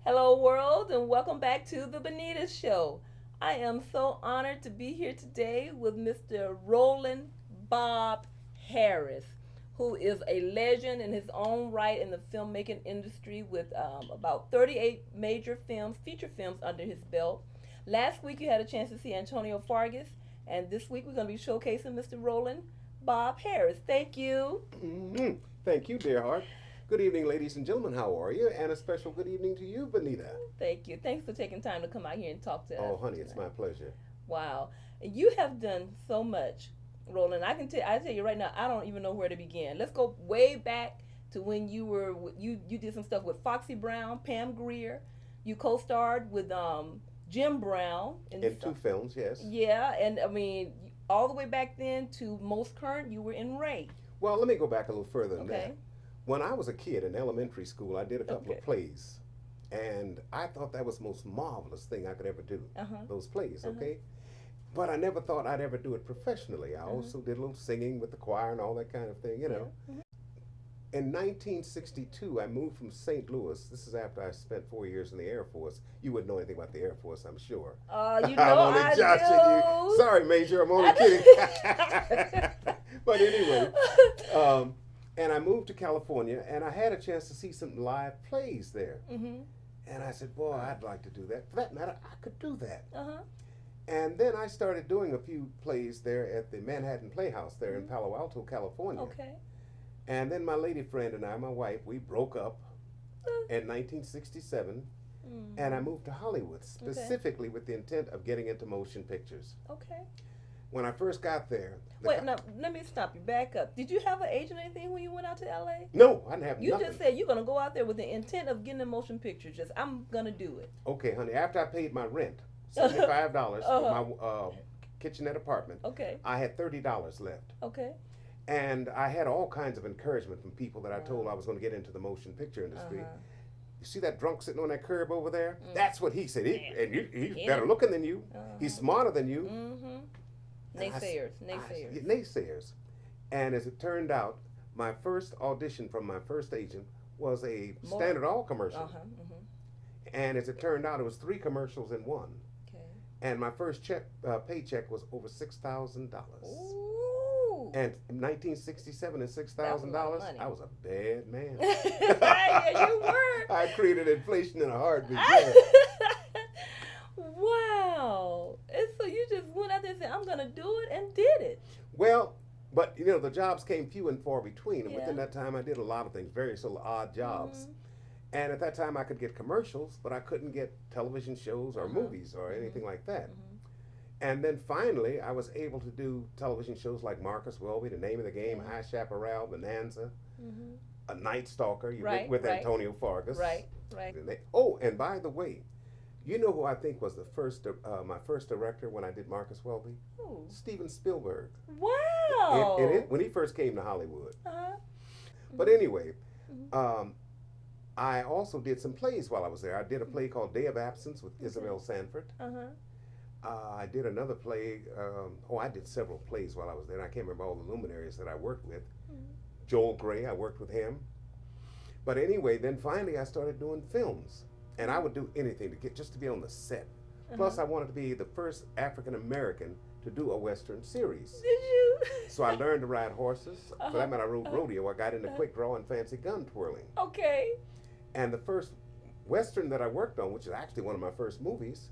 Hello, world, and welcome back to the Benita Show. I am so honored to be here today with Mr. Roland Bob Harris, who is a legend in his own right in the filmmaking industry with about 38 major films, feature films under his belt. Last week you had a chance to see Antonio Fargas, and this week we're going to be showcasing Mr. Roland Bob Harris. Thank you. Thank you, dear heart. Good evening, ladies and gentlemen. How are you? And a special good evening to you, Benita. Thank you. Thanks for taking time to come out here and talk to us. Oh, honey, it's my pleasure. Wow. You have done so much, Roland. I tell you right now, I don't even know where to begin. Let's go way back to when you did some stuff with Foxy Brown, Pam Grier. You co-starred with Jim Brown in two films, yes. Yeah, and I mean, all the way back then to most current, you were in Ray. Well, let me go back a little further than Okay. that. When I was a kid in elementary school, I did a couple Okay. of plays. And I thought that was the most marvelous thing I could ever do, those plays, okay? But I never thought I'd ever do it professionally. I also did a little singing with the choir and all that kind of thing, you know. In 1962, I moved from St. Louis. This is after I spent 4 years in the Air Force. You wouldn't know anything about the Air Force, I'm sure. You know I'm only I joshing do. you. Sorry, Major, I'm only kidding. But anyway, and I moved to California, and I had a chance to see some live plays there. And I said, boy, I'd like to do that. For that matter, I could do that. And then I started doing a few plays there at the Manhattan Playhouse there in Palo Alto, California. Okay. And then my lady friend and I, my wife, we broke up in 1967, and I moved to Hollywood, specifically with the intent of getting into motion pictures. Okay. When I first got there... Wait, now, let me stop you. Back up. Did you have an agent or anything when you went out to L.A.? No, I didn't have You nothing. just said you're going to go out there with the intent of getting in motion pictures. Just, I'm going to do it. Okay, honey, after I paid my rent, $75 for my kitchenette apartment, Okay. I had $30 left. Okay. And I had all kinds of encouragement from people that I told I was going to get into the motion picture industry. You see that drunk sitting on that curb over there? That's what he said. He's better looking than you. He's smarter than you. Naysayers. Naysayers. And as it turned out, my first audition from my first agent was a Standard Oil commercial. And as it turned out, it was 3 commercials in one. Okay. And my first paycheck was over $6,000. Ooh. And in 1967 and $6,000, I was a bad man. Yeah, you were. I created inflation in a heartbeat. Wow. And so you just went out there and said, I'm going to do it, and did it. Well, but you know, the jobs came few and far between. And within that time, I did a lot of things, various little odd jobs. And at that time, I could get commercials, but I couldn't get television shows or movies or anything like that. And then finally, I was able to do television shows like Marcus Welby, The Name of the Game, I Chaparral, Bonanza, A Night Stalker, with Antonio Fargas. Right. Oh, and by the way, you know who I think was the first, my first director when I did Marcus Welby? Ooh. Steven Spielberg. Wow. When he first came to Hollywood. But anyway, I also did some plays while I was there. I did a play called Day of Absence with Isabel Sanford. I did another play. I did several plays while I was there. I can't remember all the luminaries that I worked with. Joel Grey, I worked with him. But anyway, then finally I started doing films. And I would do anything to be on the set. Plus, I wanted to be the first African American to do a Western series. Did you? So I learned to ride horses. For that matter, I rode rodeo. I got into quick draw and fancy gun twirling. Okay. And the first Western that I worked on, which is actually one of my first movies,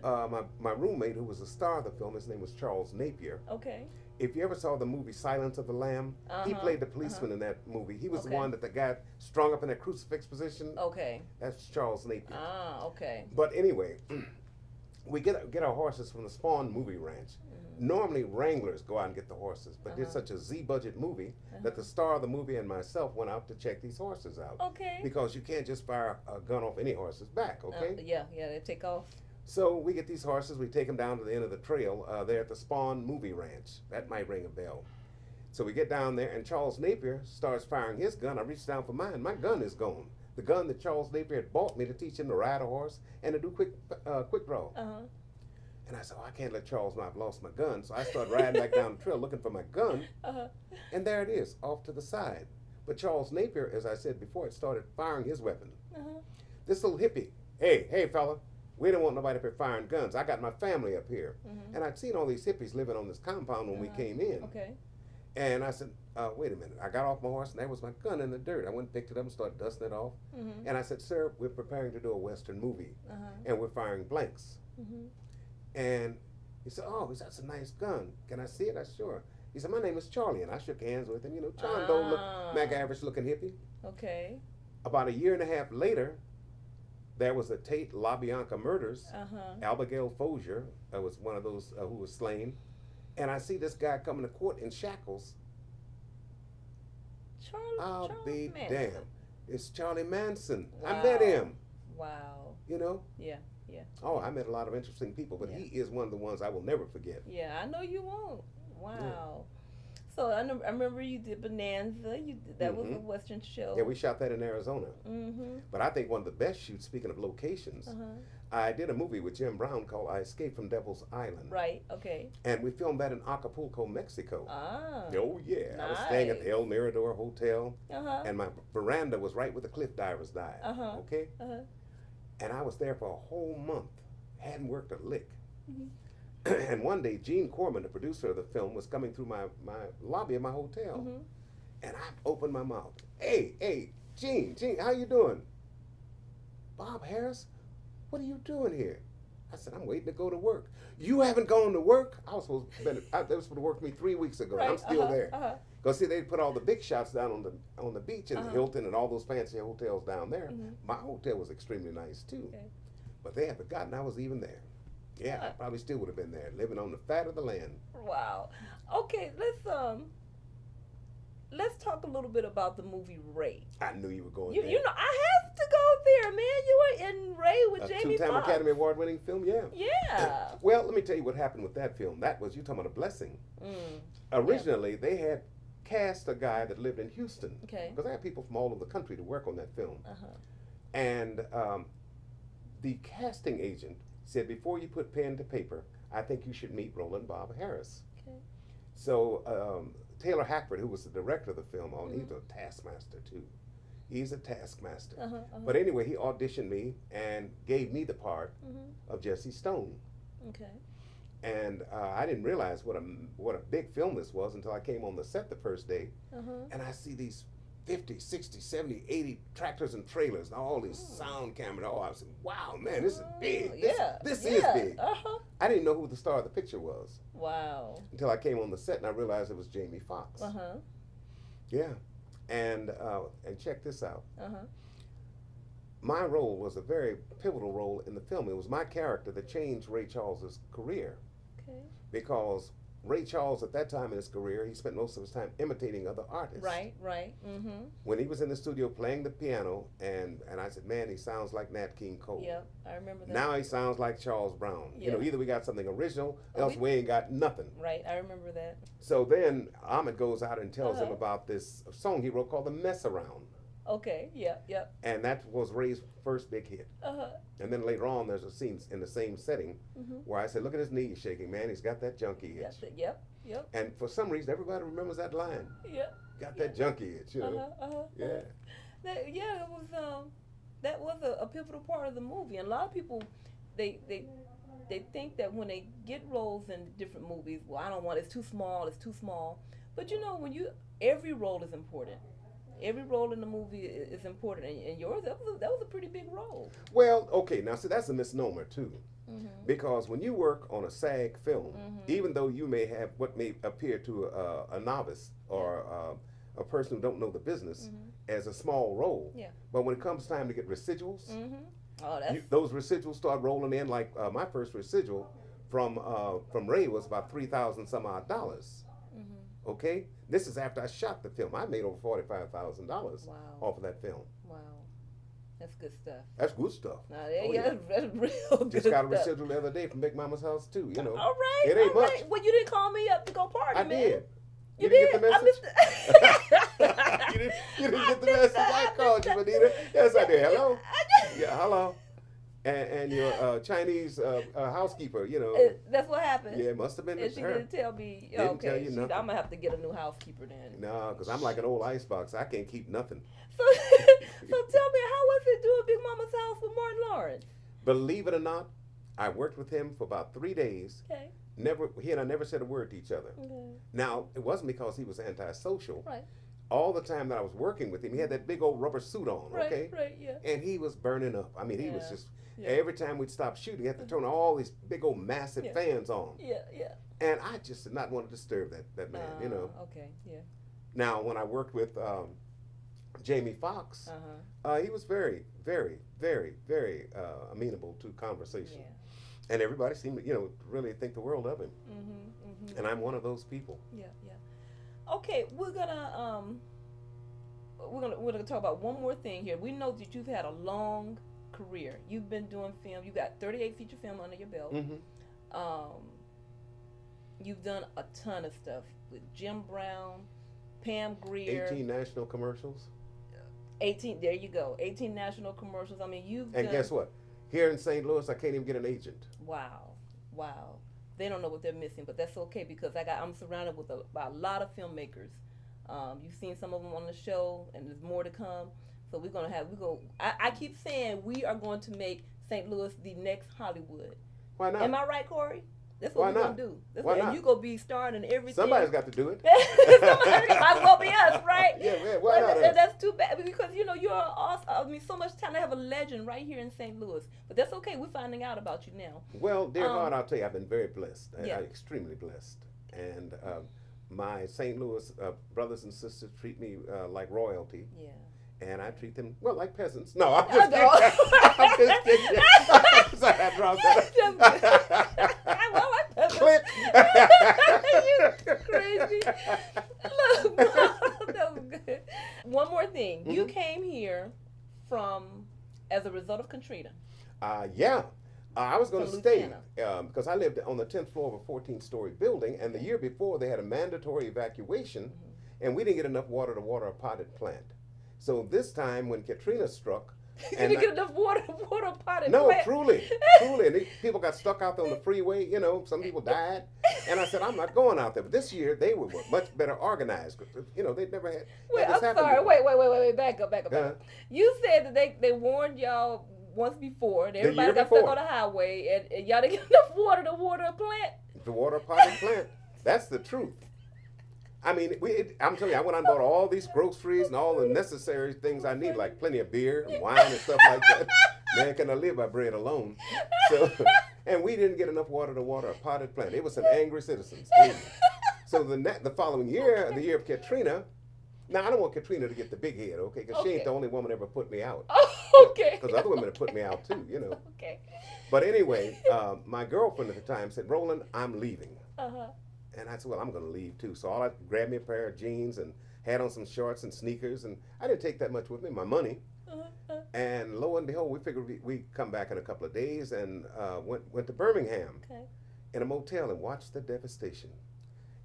my roommate, who was the star of the film, his name was Charles Napier. Okay. If you ever saw the movie Silence of the Lamb, he played the policeman in that movie. He was the one that the guy strung up in that crucifix position. Okay. That's Charles Napier. Okay. But anyway, we get our horses from the Spawn Movie Ranch. Normally, wranglers go out and get the horses, but it's such a Z-budget movie that the star of the movie and myself went out to check these horses out. Okay. Because you can't just fire a gun off any horse's back, okay? Yeah, they take off. So we get these horses, we take them down to the end of the trail there at the Spawn Movie Ranch. That might ring a bell. So we get down there, and Charles Napier starts firing his gun. I reach down for mine. My gun is gone. The gun that Charles Napier had bought me to teach him to ride a horse and to do quick draw. And I said, I can't let Charles know I've lost my gun. So I start riding back down the trail looking for my gun. And there it is, off to the side. But Charles Napier, as I said before, had started firing his weapon. This little hippie Hey, fella, we don't want nobody up here firing guns. I got my family up here. Mm-hmm. And I'd seen all these hippies living on this compound when we came in. Okay. And I said, wait a minute. I got off my horse and there was my gun in the dirt. I went and picked it up and started dusting it off. Mm-hmm. And I said, sir, we're preparing to do a Western movie. And we're firing blanks. Mm-hmm. And he said, oh, that's a nice gun. Can I see it? I said, sure. He said, my name is Charlie. And I shook hands with him. You know, John Doe, look, McAverage looking hippie. Okay. About a year and a half later, there was the Tate LaBianca murders. Abigail Fozier was one of those who was slain. And I see this guy coming to court in shackles. I'll be damned. It's Charlie Manson. Wow. I met him. Wow. You know? Yeah. Oh, I met a lot of interesting people, but he is one of the ones I will never forget. Yeah, I know you won't. Wow. So I remember you did Bonanza. That was a Western show. Yeah, we shot that in Arizona. Mm-hmm. But I think one of the best shoots, speaking of locations, I did a movie with Jim Brown called I Escaped from Devil's Island. Right, okay. And we filmed that in Acapulco, Mexico. Ah. Oh, yeah. Nice. I was staying at the El Mirador Hotel, Uh-huh. and my veranda was right where the cliff divers died. Uh-huh. Okay? Uh-huh. And I was there for a whole month. Hadn't worked a lick. Mm-hmm. And one day, Gene Corman, the producer of the film, was coming through my lobby of my hotel. Mm-hmm. And I opened my mouth. Hey, Gene, how you doing? Bob Harris, what are you doing here? I said, I'm waiting to go to work. You haven't gone to work? They were supposed to work for me 3 weeks ago. Right. I'm still there. Uh-huh. Because see, they put all the big shots down on the beach in Hilton and all those fancy hotels down there. My hotel was extremely nice too. Okay. But they had forgotten I was even there. Yeah, I probably still would have been there, living on the fat of the land. Wow. Okay, let's talk a little bit about the movie Ray. I knew you were going You there. know, I have to go there, man. You were in Ray with Jamie Two-time Foxx. Academy Award-winning film, yeah. Yeah. Well, let me tell you what happened with that film. That was, you talking about a blessing. Originally, they had cast a guy that lived in Houston. Okay. Because they had people from all over the country to work on that film. And the casting agent said, before you put pen to paper, I think you should meet Roland Bob Harris. Okay. So Taylor Hackford, who was the director of the film, he's a taskmaster too. He's a taskmaster. But anyway, he auditioned me and gave me the part of Jesse Stone. Okay. And I didn't realize what a big film this was until I came on the set the first day. And I see these 50, 60, 70, 80 tractors and trailers and all these sound cameras. Oh, I was like, wow, man, this is big. This is big. I didn't know who the star of the picture was. Wow. Until I came on the set and I realized it was Jamie Foxx. Yeah. And check this out. My role was a very pivotal role in the film. It was my character that changed Ray Charles's career. Okay. Because Ray Charles, at that time in his career, he spent most of his time imitating other artists. Right. When he was in the studio playing the piano, and I said, man, he sounds like Nat King Cole. Yep, I remember that. Now he sounds like Charles Brown. Yeah. You know, either we got something original, else we ain't got nothing. Right, I remember that. So then Ahmed goes out and tells him about this song he wrote called The Mess Around. Okay, yep. And that was Ray's first big hit. And then later on, there's a scene in the same setting where I said, look at his knees shaking, man. He's got that junkie itch. Yep. And for some reason, everybody remembers that line. Yep. Got that junkie itch, you know. Yeah. That was a pivotal part of the movie. And a lot of people, they think that when they get roles in different movies, well, I don't want, it's too small. But you know, every role is important. Every role in the movie is important, and yours, that was a pretty big role. Well, okay, now see, that's a misnomer too, because when you work on a SAG film, even though you may have what may appear to a novice or a person who don't know the business as a small role, but when it comes time to get residuals, those residuals start rolling in. Like my first residual from Ray was about $3,000 some odd. Okay, this is after I shot the film. I made over $45,000 off of that film. Wow, that's good stuff. That's good stuff. That's real good. Just got a residual the other day from Big Mama's house too. You know. All right. It ain't much. Well, you didn't call me up to go party, I man. did. You didn't did? get the message? you didn't get the message. I called you, Benita. Yes, I did. Hello. Yeah, hello. And your Chinese housekeeper, you know. That's what happened. Yeah, it must have been and she her. didn't tell me. Didn't tell you nothing. I'm gonna have to get a new housekeeper then. No, because I'm like an old icebox. I can't keep nothing. tell me, how was it doing Big Mama's House with Martin Lawrence? Believe it or not, I worked with him for about 3 days. Okay. He and I never said a word to each other. Okay. Now, it wasn't because he was antisocial. Right. All the time that I was working with him, he had that big old rubber suit on, okay? Right, yeah. And he was burning up. I mean, he was just, Yeah. every time we'd stop shooting, he had to turn all these big old massive fans on. Yeah. And I just did not want to disturb that man, you know. Okay, yeah. Now, when I worked with Jamie Foxx, he was very, very, very, very amenable to conversation. Yeah. And everybody seemed to, you know, really think the world of him. And I'm one of those people. Yeah. Okay, we're gonna talk about one more thing here. We know that you've had a long career. You've been doing film. You got 38 feature film under your belt. You've done a ton of stuff with Jim Brown, Pam Grier. 18 national commercials. 18. There you go. 18 national commercials. I mean, you've. And done, guess what? Here in St. Louis, I can't even get an agent. Wow. They don't know what they're missing, but that's okay because I'm surrounded by a lot of filmmakers. You've seen some of them on the show, and there's more to come. So I keep saying we are going to make St. Louis the next Hollywood. Why not? Am I right, Corey? That's what we're going to do. Why not? And you're going to be starring in everything. Somebody's got to do it. Somebody might as well be us, right? Yeah, why not us? That's too bad because, you know, you're awesome. I mean, so much time to have a legend right here in St. Louis. But that's okay. We're finding out about you now. Well, dear heart, I'll tell you, I've been very blessed. I'm extremely blessed. And my St. Louis brothers and sisters treat me like royalty. Yeah. And I treat them, well, like peasants. No, I'm just kidding. I'm just kidding. Sorry, I dropped that. Well, like peasants. Click. You crazy. Look, that was good. One more thing. You came here as a result of Katrina. Yeah. I was going to stay Louisiana. because I lived on the 10th floor of a 14-story building, and the year before they had a mandatory evacuation, and we didn't get enough water to water a potted plant. So this time when Katrina struck, you didn't get enough water a potted plant. No, truly. And these people got stuck out there on the freeway. You know, some people died, and I said I'm not going out there. But this year they were much better organized. You know, they'd never had. Wait, I'm sorry. Wait. Back up. You said that they warned y'all once before, and everybody got stuck on the highway, and y'all didn't get enough water to water a plant. To water a potted plant. That's the truth. I mean, I'm telling you, I went out and bought all these groceries and all the necessary things I need, like plenty of beer and wine and stuff like that. Man, can I live by bread alone? So, and we didn't get enough water to water a potted plant. It was some angry citizens. So the following year, the year of Katrina, now I don't want Katrina to get the big head, okay? Because she ain't the only woman ever put me out. Okay. Because other women have put me out too, you know. Okay. But anyway, my girlfriend at the time said, Roland, I'm leaving. And I said, well, I'm going to leave too. So I grabbed me a pair of jeans and had on some shorts and sneakers. And I didn't take that much with me, my money. And lo and behold, we figured we'd come back in a couple of days and went to Birmingham in a motel and watched the devastation.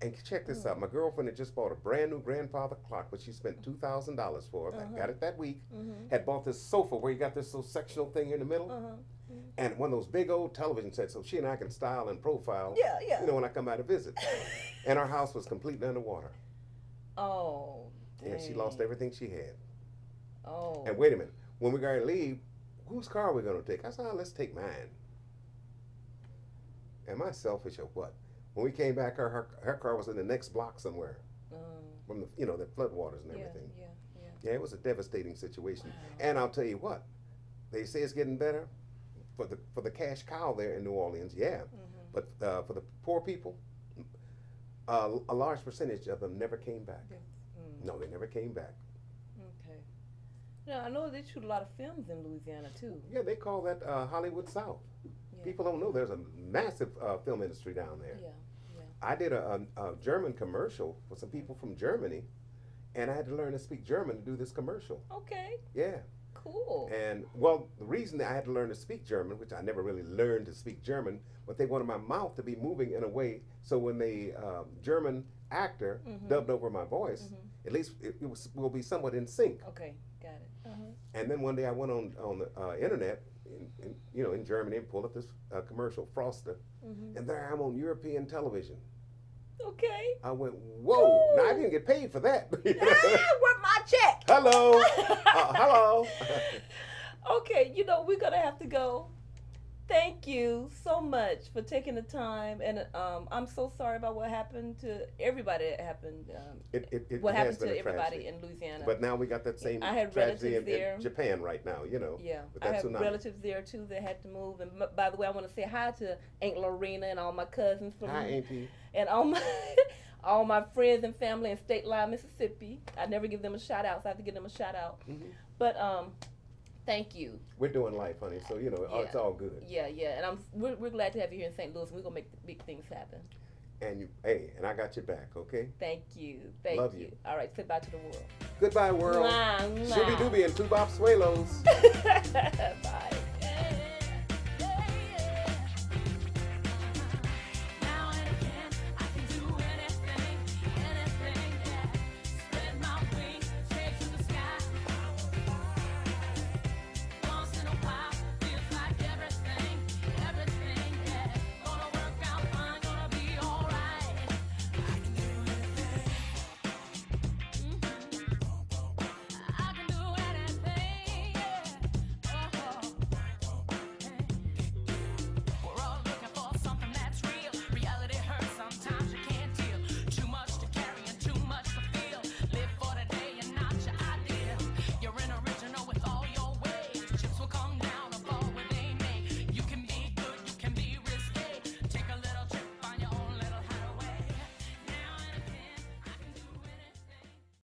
And check this out. My girlfriend had just bought a brand new grandfather clock, which she spent $2,000 for. I got it that week. Had bought this sofa where you got this little sectional thing in the middle. And one of those big old television sets, so she and I can style and profile, you know, when I come out to visit. And our house was completely underwater. Oh, dang. And she lost everything she had. Oh. And wait a minute, when we got to leave, whose car are we going to take? I said, let's take mine. Am I selfish or what? When we came back, her car was in the next block somewhere. From the, you know, the floodwaters and everything. Yeah, it was a devastating situation. Wow. And I'll tell you what, they say it's getting better. For the cash cow there in New Orleans, but for the poor people, a large percentage of them never came back. No, they never came back. Okay. Now I know they shoot a lot of films in Louisiana too. Yeah, they call that Hollywood South. Yeah. People don't know there's a massive film industry down there. Yeah. I did a German commercial for some people from Germany, and I had to learn to speak German to do this commercial. Okay. Yeah. Cool. And, well, the reason that I had to learn to speak German, which I never really learned to speak German, but they wanted my mouth to be moving in a way so when the German actor dubbed over my voice, at least it will be somewhat in sync. Okay, got it. And then one day I went on the internet, in Germany, and pulled up this commercial, Froster, and there I'm on European television. Okay. I went, whoa. Now, I didn't get paid for that. Where's my check? Hello. Hello. Okay, you know, we're going to have to go. Thank you so much for taking the time, and I'm so sorry about what happened to everybody. That happened. What happened to everybody in Louisiana? But now we got that same I had tragedy relatives there. in Japan right now. You know. Yeah, with I that have tsunami. relatives there too that had to move. And by the way, I want to say hi to Aunt Lorena and all my cousins from Hi, Auntie. and all my all my friends and family in State Line, Mississippi. I never give them a shout out, so I have to give them a shout out. Mm-hmm. But thank you. We're doing life, honey. So you know, it's all good. Yeah, and we're glad to have you here in St. Louis. We're gonna make big things happen. And and I got your back, okay? Thank you. Love you. All right, say bye to the world. Goodbye, world. Mwah, mwah. Shooby dooby and two bop swalos. Bye.